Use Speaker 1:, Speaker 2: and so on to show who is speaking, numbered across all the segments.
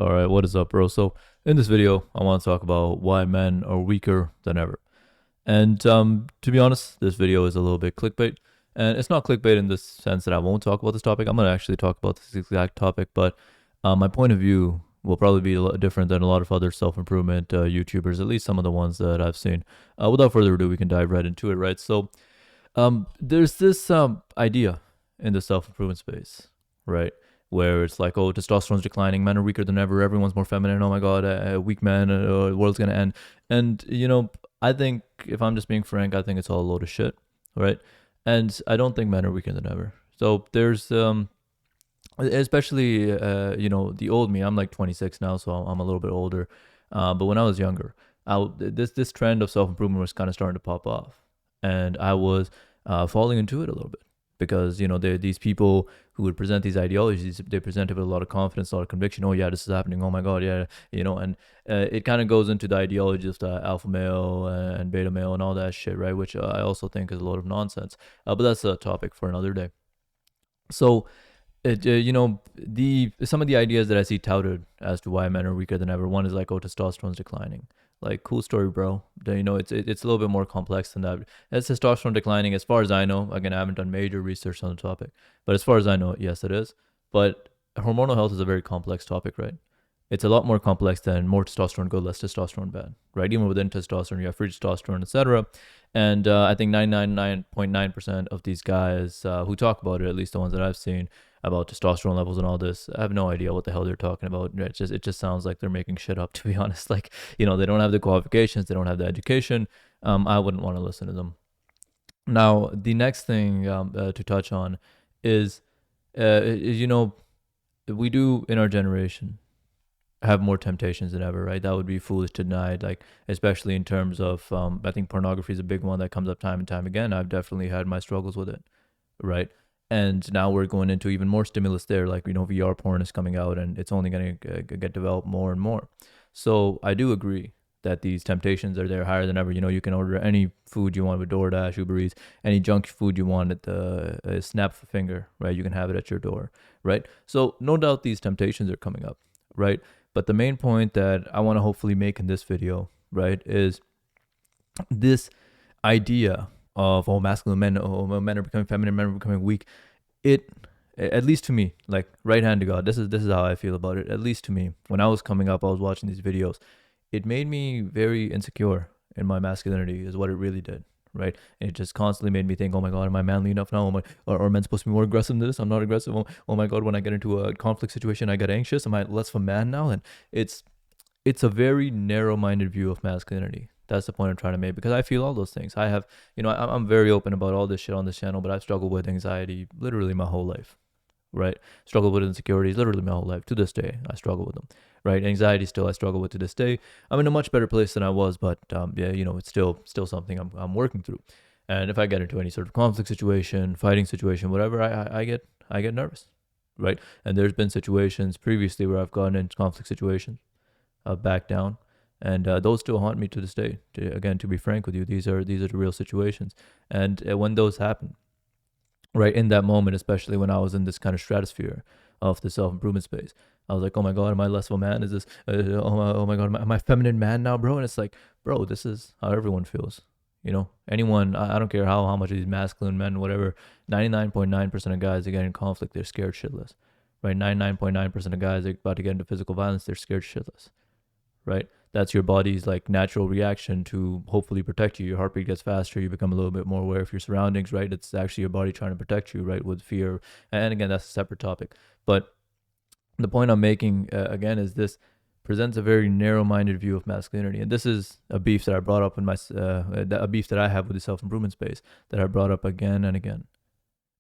Speaker 1: All right, what is up, bro? So, in this video, I want to talk about why men are weaker than ever. And to be honest, this video is a little bit clickbait. And it's not clickbait in the sense that I won't talk about this topic. I'm going to actually talk about this exact topic, but my point of view will probably be a lot different than a lot of other self improvement YouTubers, at least some of the ones that I've seen. Without further ado, we can dive right into it, right? So, there's this idea in the self improvement space, right? Where it's like, oh, testosterone's declining, men are weaker than ever, everyone's more feminine. Oh my God, weak men, the world's gonna end. And I think if I'm just being frank, I think it's all a load of shit, right? And I don't think men are weaker than ever. So there's especially the old me. I'm like 26 now, so I'm a little bit older. But when I was younger, this trend of self improvement was kind of starting to pop off, and I was falling into it a little bit because these people who would present these ideologies, they presented with a lot of confidence, a lot of conviction. Oh yeah, this is happening. Oh my God, yeah, and it kind of goes into the ideology of the alpha male and beta male and all that shit, right? Which I also think is a lot of nonsense. But that's a topic for another day. So the some of the ideas that I see touted as to why men are weaker than ever. One is like, oh, testosterone's declining. Like, cool story, bro. It's a little bit more complex than that. Is testosterone declining? As far as I know, again, I haven't done major research on the topic, but as far as I know, yes, it is. But hormonal health is a very complex topic, right? It's a lot more complex than more testosterone good, less testosterone bad, right? Even within testosterone, you have free testosterone, etc. And I think 99.9% of these guys who talk about it, at least the ones that I've seen, about testosterone levels and all this, I have no idea what the hell they're talking about. It just sounds like they're making shit up, to be honest. Like, they don't have the qualifications, they don't have the education. I wouldn't want to listen to them. Now, the next thing to touch on is, we do in our generation have more temptations than ever, right? That would be foolish to deny, like, especially in terms of, I think pornography is a big one that comes up time and time again. I've definitely had my struggles with it, right? And now we're going into even more stimulus there. Like, VR porn is coming out and it's only going to get developed more and more. So I do agree that these temptations are there higher than ever. You can order any food you want with DoorDash, Uber Eats, any junk food you want at the snap of a finger, right? You can have it at your door, right? So no doubt these temptations are coming up, right? But the main point that I want to hopefully make in this video, right, is this idea of, oh, masculine men, oh, men are becoming feminine, men are becoming weak. It, at least to me, like, right hand to God, this is how I feel about it. At least to me, when I was coming up, I was watching these videos. It made me very insecure in my masculinity, is what it really did, right? And it just constantly made me think, oh my God, am I manly enough now? Are men supposed to be more aggressive than this? I'm not aggressive. Oh my God, when I get into a conflict situation, I get anxious. Am I less of a man now? And it's a very narrow-minded view of masculinity. That's the point I'm trying to make, because I feel all those things. I have, I'm very open about all this shit on this channel, but I've struggled with anxiety literally my whole life, right? Struggled with insecurities literally my whole life. To this day, I struggle with them, right? Anxiety still I struggle with to this day. I'm in a much better place than I was, but yeah, it's still something I'm working through. And if I get into any sort of conflict situation, fighting situation, whatever, I get nervous, right? And there's been situations previously where I've gotten into conflict situations, back down, and those still haunt me to this day. To be frank with you, these are the real situations. And when those happen, right, in that moment, especially when I was in this kind of stratosphere of the self-improvement space, I was like, oh my God, am I less of a man? Is this oh my God, am I feminine man now, bro? And it's like, bro, this is how everyone feels. Anyone, I don't care how much of these masculine men, whatever, 99.9% of guys that get in conflict, they're scared shitless, right? 99.9% of guys that are about to get into physical violence, they're scared shitless, right? That's your body's like natural reaction to hopefully protect you. Your heartbeat gets faster. You become a little bit more aware of your surroundings, right? It's actually your body trying to protect you, right? With fear. And again, that's a separate topic. But the point I'm making, again, is this presents a very narrow-minded view of masculinity. And this is a beef that I brought up in a beef that I have with the self-improvement space that I brought up again and again,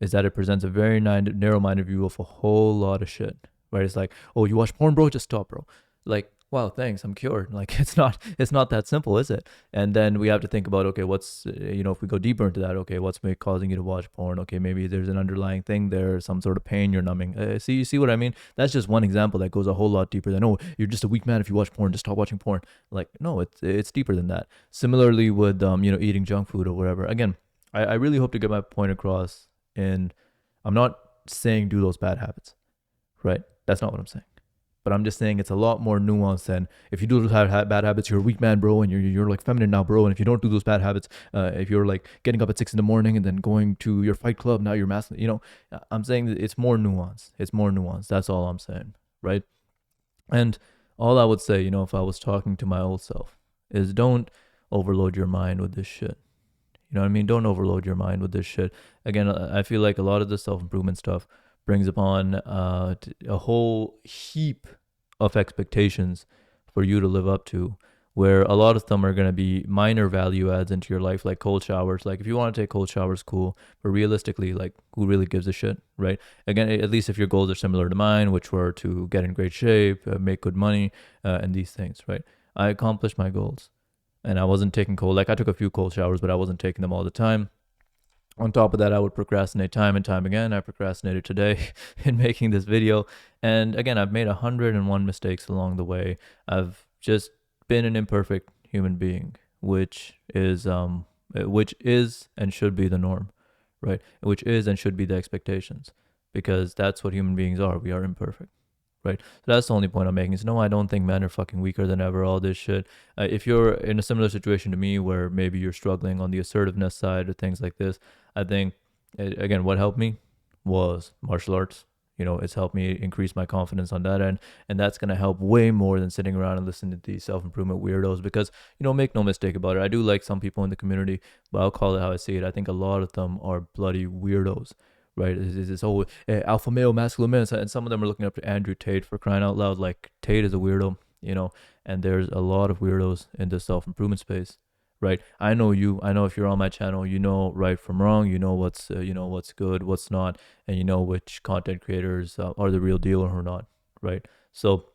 Speaker 1: is that it presents a very narrow-minded view of a whole lot of shit, right? It's like, oh, you watch porn, bro? Just stop, bro. Like, wow, thanks, I'm cured. Like, it's not that simple, is it? And then we have to think about, okay, what's, if we go deeper into that, okay, what's causing you to watch porn? Okay, maybe there's an underlying thing there, some sort of pain you're numbing. You see what I mean? That's just one example that goes a whole lot deeper than, oh, you're just a weak man if you watch porn, just stop watching porn. Like, no, it's deeper than that. Similarly with, eating junk food or whatever. Again, I really hope to get my point across, and I'm not saying do those bad habits, right? That's not what I'm saying. But I'm just saying it's a lot more nuanced than if you do those bad habits, you're a weak man, bro, and you're like feminine now, bro. And if you don't do those bad habits, if you're like getting up at 6 a.m. and then going to your fight club, now you're masculine. I'm saying that it's more nuanced. It's more nuanced. That's all I'm saying, right? And all I would say, if I was talking to my old self, is don't overload your mind with this shit. You know what I mean? Don't overload your mind with this shit. Again, I feel like a lot of the self-improvement stuff brings upon a whole heap of expectations for you to live up to, where a lot of them are going to be minor value adds into your life, like cold showers. Like if you want to take cold showers, cool. But realistically, like who really gives a shit, right? Again, at least if your goals are similar to mine, which were to get in great shape, make good money, and these things, right? I accomplished my goals. And I wasn't taking I took a few cold showers, but I wasn't taking them all the time. On top of that, I would procrastinate time and time again. I procrastinated today in making this video. And again, I've made 101 mistakes along the way. I've just been an imperfect human being, which is and should be the norm, right? Which is and should be the expectations, because that's what human beings are. We are imperfect. Right. So that's the only point I'm making is no, I don't think men are fucking weaker than ever, all this shit. If you're in a similar situation to me where maybe you're struggling on the assertiveness side or things like this, I think, again, what helped me was martial arts. It's helped me increase my confidence on that end. And that's going to help way more than sitting around and listening to these self-improvement weirdos because, make no mistake about it. I do like some people in the community, but I'll call it how I see it. I think a lot of them are bloody weirdos. Right, is this whole alpha male, masculine man, and some of them are looking up to Andrew Tate for crying out loud. Like Tate is a weirdo, and there's a lot of weirdos in the self-improvement space, right? I know if you're on my channel, right from wrong, what's what's good, what's not, and which content creators are the real deal or not, right? So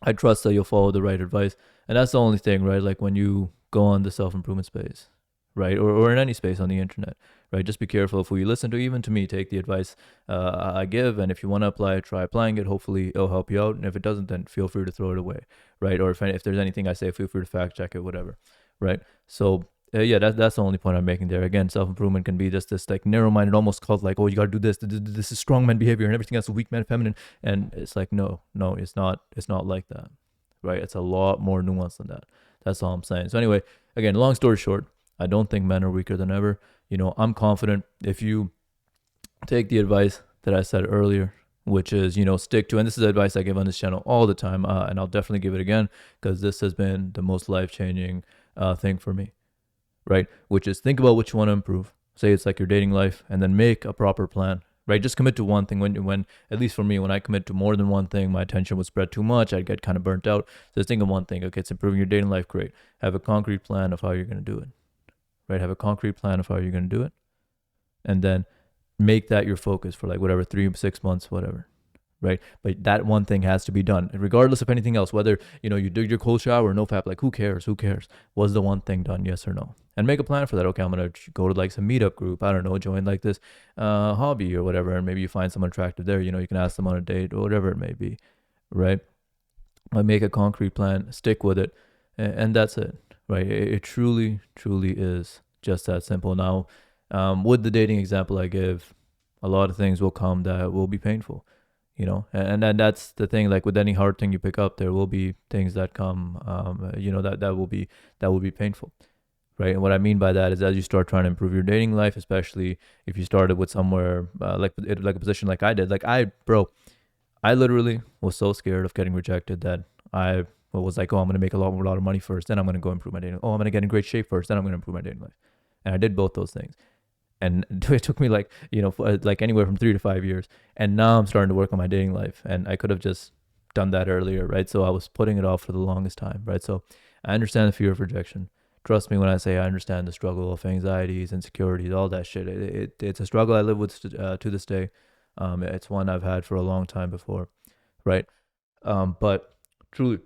Speaker 1: I trust that you'll follow the right advice, and that's the only thing, right? Like when you go on the self-improvement space, right, or in any space on the internet, right? Just be careful of who you listen to. Even to me, take the advice I give, and if you want to apply it, try applying it. Hopefully, it'll help you out. And if it doesn't, then feel free to throw it away, right? Or if there's anything I say, feel free to fact check it, whatever, right? So yeah, that's the only point I'm making there. Again, self-improvement can be just this like narrow-minded, almost called like, oh, you got to do this. This is strongman behavior, and everything else is weak man, feminine. And it's like, no, it's not. It's not like that, right? It's a lot more nuanced than that. That's all I'm saying. So anyway, again, long story short, I don't think men are weaker than ever. I'm confident if you take the advice that I said earlier, which is, stick to, and this is advice I give on this channel all the time, and I'll definitely give it again because this has been the most life-changing thing for me, right? Which is think about what you want to improve. Say it's like your dating life, and then make a proper plan, right? Just commit to one thing. When at least for me, when I commit to more than one thing, my attention would spread too much. I'd get kind of burnt out. So just think of one thing. Okay, it's improving your dating life. Great. Have a concrete plan of how you're going to do it. Right? Have a concrete plan of how you're going to do it. And then make that your focus for like whatever, 3-6 months, whatever. Right? But that one thing has to be done, regardless of anything else, whether, you did your cold shower or nofap, like who cares? Was the one thing done? Yes or no? And make a plan for that. Okay, I'm going to go to like some meetup group. I don't know, join like this hobby or whatever. And maybe you find someone attractive there. You can ask them on a date or whatever it may be. Right? But make a concrete plan, stick with it. And that's it. Right? It truly, truly is just that simple. Now, with the dating example I give, a lot of things will come that will be painful, and then that's the thing. Like with any hard thing you pick up, there will be things that come, that will be painful, right? And what I mean by that is as you start trying to improve your dating life, especially if you started with somewhere like a position like I did, I literally was so scared of getting rejected that I was like, oh, I'm going to make a lot of money first, then I'm going to go improve my dating. Oh, I'm going to get in great shape first, then I'm going to improve my dating life. And I did both those things. And it took me like anywhere from 3 to 5 years. And now I'm starting to work on my dating life. And I could have just done that earlier, right? So I was putting it off for the longest time, right? So I understand the fear of rejection. Trust me when I say I understand the struggle of anxieties, insecurities, all that shit. It's a struggle I live with to this day. It's one I've had for a long time before, right? But truly,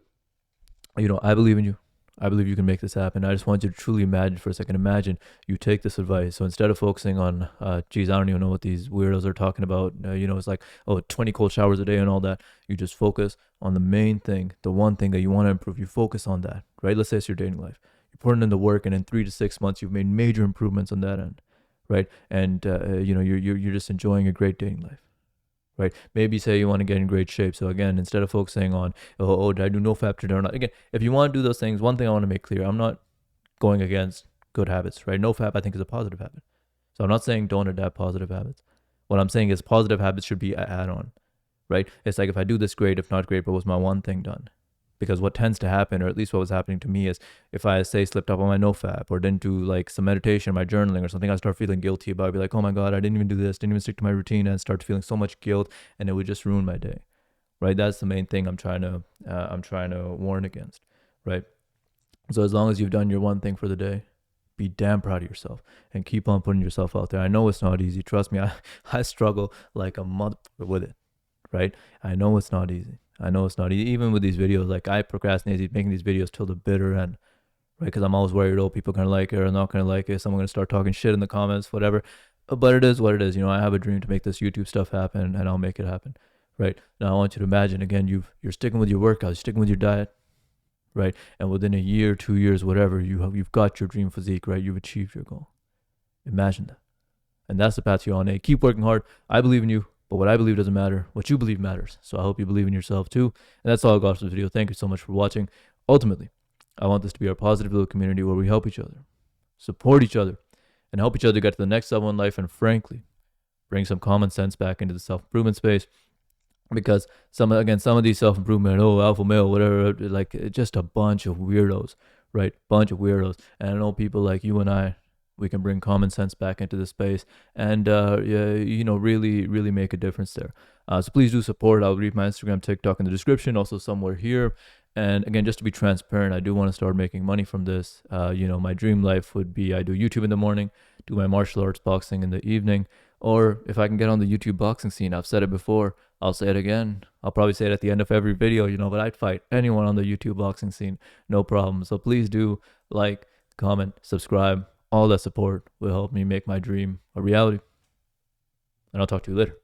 Speaker 1: I believe in you. I believe you can make this happen. I just want you to truly imagine for a second. Imagine you take this advice. So instead of focusing on, geez, I don't even know what these weirdos are talking about. It's like, 20 cold showers a day and all that. You just focus on the main thing, the one thing that you want to improve. You focus on that, right? Let's say it's your dating life. You're putting in the work, and in 3 to 6 months, you've made major improvements on that end, right? And you're just enjoying a great dating life, right? Maybe say you want to get in great shape. So again, instead of focusing on, oh, did I do no fap today or not? Again, if you want to do those things, one thing I want to make clear, I'm not going against good habits, right? No fap, I think, is a positive habit. So I'm not saying don't adapt positive habits. What I'm saying is positive habits should be an add-on, right? It's like if I do this, great. If not, great. But was my one thing done? Because what tends to happen, or at least what was happening to me, is if I say slipped up on my nofap or didn't do like some meditation, my journaling or something, I start feeling guilty about it. I'd be like, oh my god, I didn't even do this, didn't even stick to my routine, and start feeling so much guilt, and it would just ruin my day, right? That's the main thing I'm trying to warn against, right? So as long as you've done your one thing for the day, be damn proud of yourself and keep on putting yourself out there. I know it's not easy. Trust me, I struggle like a mother with it, right? I know it's not easy. I know it's not easy. Even with these videos, like I procrastinate making these videos till the bitter end, right? Because I'm always worried, oh, people are gonna like it or not gonna like it. Someone gonna start talking shit in the comments, whatever. But it is what it is. You know, I have a dream to make this YouTube stuff happen, and I'll make it happen, right? Now I want you to imagine again, you're sticking with your workouts, you're sticking with your diet, right? And within a year, 2 years, whatever, you've got your dream physique, right? You've achieved your goal. Imagine that. And that's the path you're on. Hey, keep working hard. I believe in you, but what I believe doesn't matter. What you believe matters. So I hope you believe in yourself too. And that's all I got for this video. Thank you so much for watching. Ultimately, I want this to be our positive little community where we help each other, support each other, and help each other get to the next level in life. And frankly, bring some common sense back into the self-improvement space. Because some of these self-improvement, oh, alpha male, whatever, like just a bunch of weirdos, right? Bunch of weirdos. And I know people like you and I, we can bring common sense back into the space and yeah, you know, really make a difference there. So please do support. I'll leave my Instagram, TikTok in the description, also somewhere here. And again, just to be transparent, I do want to start making money from this. You know, my dream life would be I do YouTube in the morning, do my martial arts boxing in the evening, or if I can get on the YouTube boxing scene, I've said it before, I'll say it again. I'll probably say it at the end of every video, you know, but I'd fight anyone on the YouTube boxing scene, no problem. So please do like, comment, subscribe. All that support will help me make my dream a reality. And I'll talk to you later.